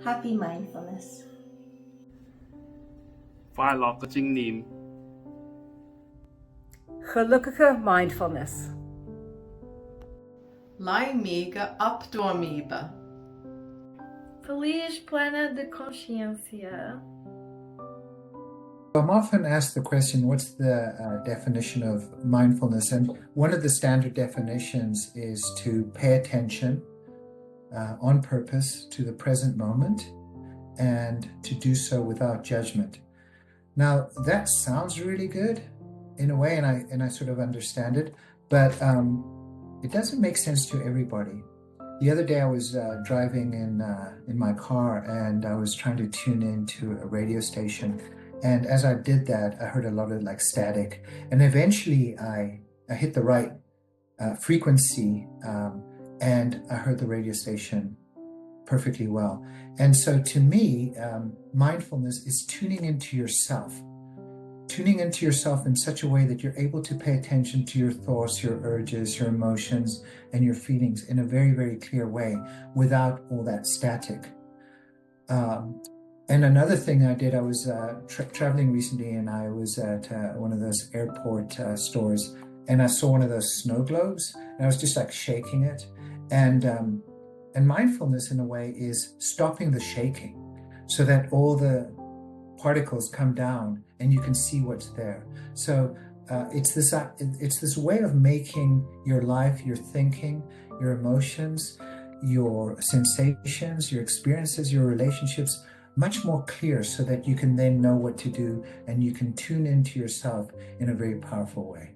Happy mindfulness. Veilige neem. Gelukkige mindfulness. Laimīga apdomība. Feliz plena de consciência. I'm often asked the question, what's the definition of mindfulness? And one of the standard definitions is to pay attention on purpose to the present moment and to do so without judgment. Now, that sounds really good in a way, and I sort of understand it, but it doesn't make sense to everybody. The other day I was driving in my car, and I was trying to tune into a radio station. And as I did that, I heard a lot of like static. And eventually I hit the right frequency, and I heard the radio station perfectly well. And so to me, mindfulness is tuning into yourself in such a way that you're able to pay attention to your thoughts, your urges, your emotions, and your feelings in a very, very clear way without all that static. And another thing I did, I was traveling recently, and I was at one of those airport stores, and I saw one of those snow globes, and I was just like shaking it. And mindfulness in a way is stopping the shaking so that all the particles come down and you can see what's there. So it's this way of making your life, your thinking, your emotions, your sensations, your experiences, your relationships much more clear, so that you can then know what to do and you can tune into yourself in a very powerful way.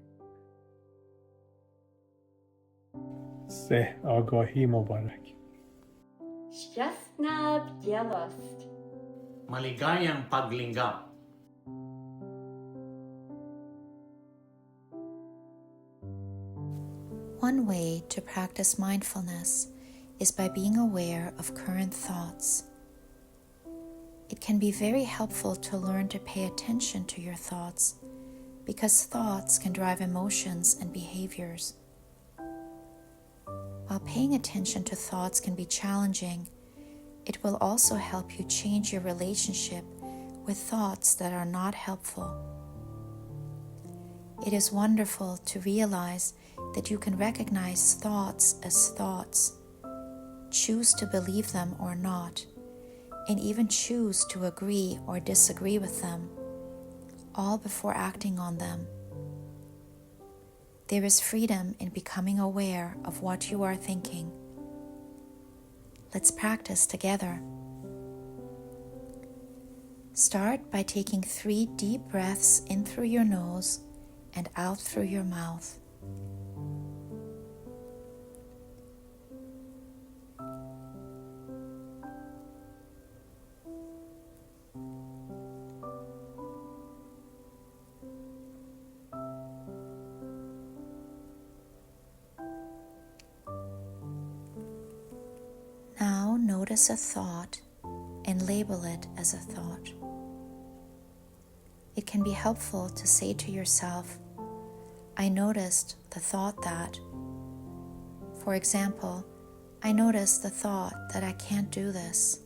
Se Agahi Mubarak. Šťastná bdelosť. Maligayang paglingap. One way to practice mindfulness is by being aware of current thoughts. It can be very helpful to learn to pay attention to your thoughts, because thoughts can drive emotions and behaviors. While paying attention to thoughts can be challenging, it will also help you change your relationship with thoughts that are not helpful. It is wonderful to realize that you can recognize thoughts as thoughts, choose to believe them or not, and even choose to agree or disagree with them, all before acting on them. There is freedom in becoming aware of what you are thinking. Let's practice together. Start by taking 3 deep breaths in through your nose and out through your mouth. Now notice a thought and label it as a thought. It can be helpful to say to yourself, I noticed the thought that. For example, I noticed the thought that I can't do this.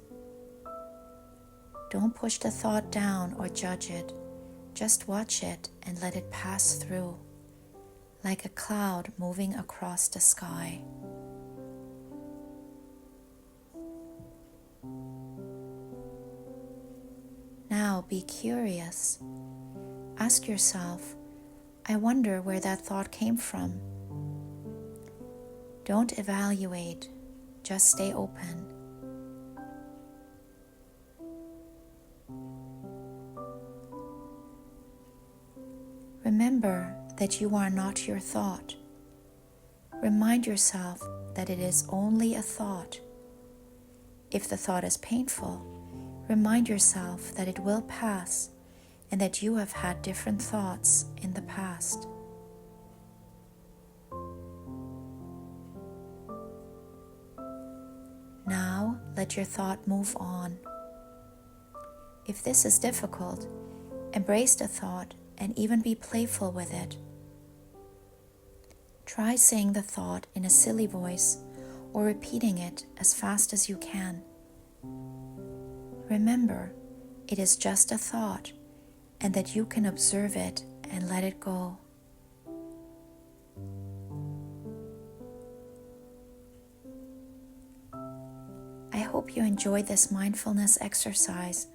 Don't push the thought down or judge it. Just watch it and let it pass through, like a cloud moving across the sky. Now be curious. Ask yourself, I wonder where that thought came from. Don't evaluate, just stay open. Remember that you are not your thought. Remind yourself that it is only a thought. If the thought is painful, remind yourself that it will pass and that you have had different thoughts in the past. Now let your thought move on. If this is difficult, embrace the thought and even be playful with it. Try saying the thought in a silly voice or repeating it as fast as you can. Remember, it is just a thought, and that you can observe it and let it go. I hope you enjoyed this mindfulness exercise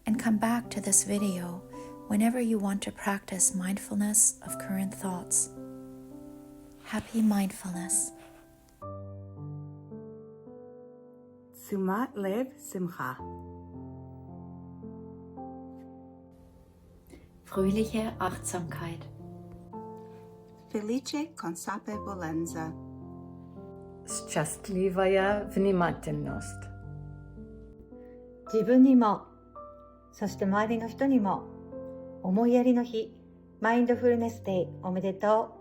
and come back to this video whenever you want to practice mindfulness of current thoughts. Happy mindfulness. Tzumat lev simcha. Fröhliche Achtsamkeit. Felice consapevolezza. Szczęśliwa wнимательность. 自分にも、そして周りの人にも、思いやりの日、マインドフルネスデイおめでとう。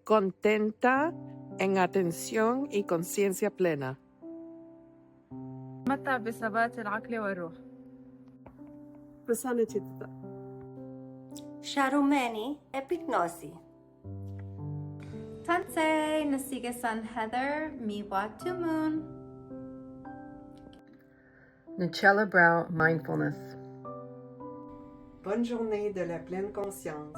Contenta en atención y conciencia plena. متى بثبات العقل والروح. Prasanachita. Charumeni epignosi. Tansei nasigasan heather miwa tumun. Nichella Brow Mindfulness. Bonne journée de la pleine conscience.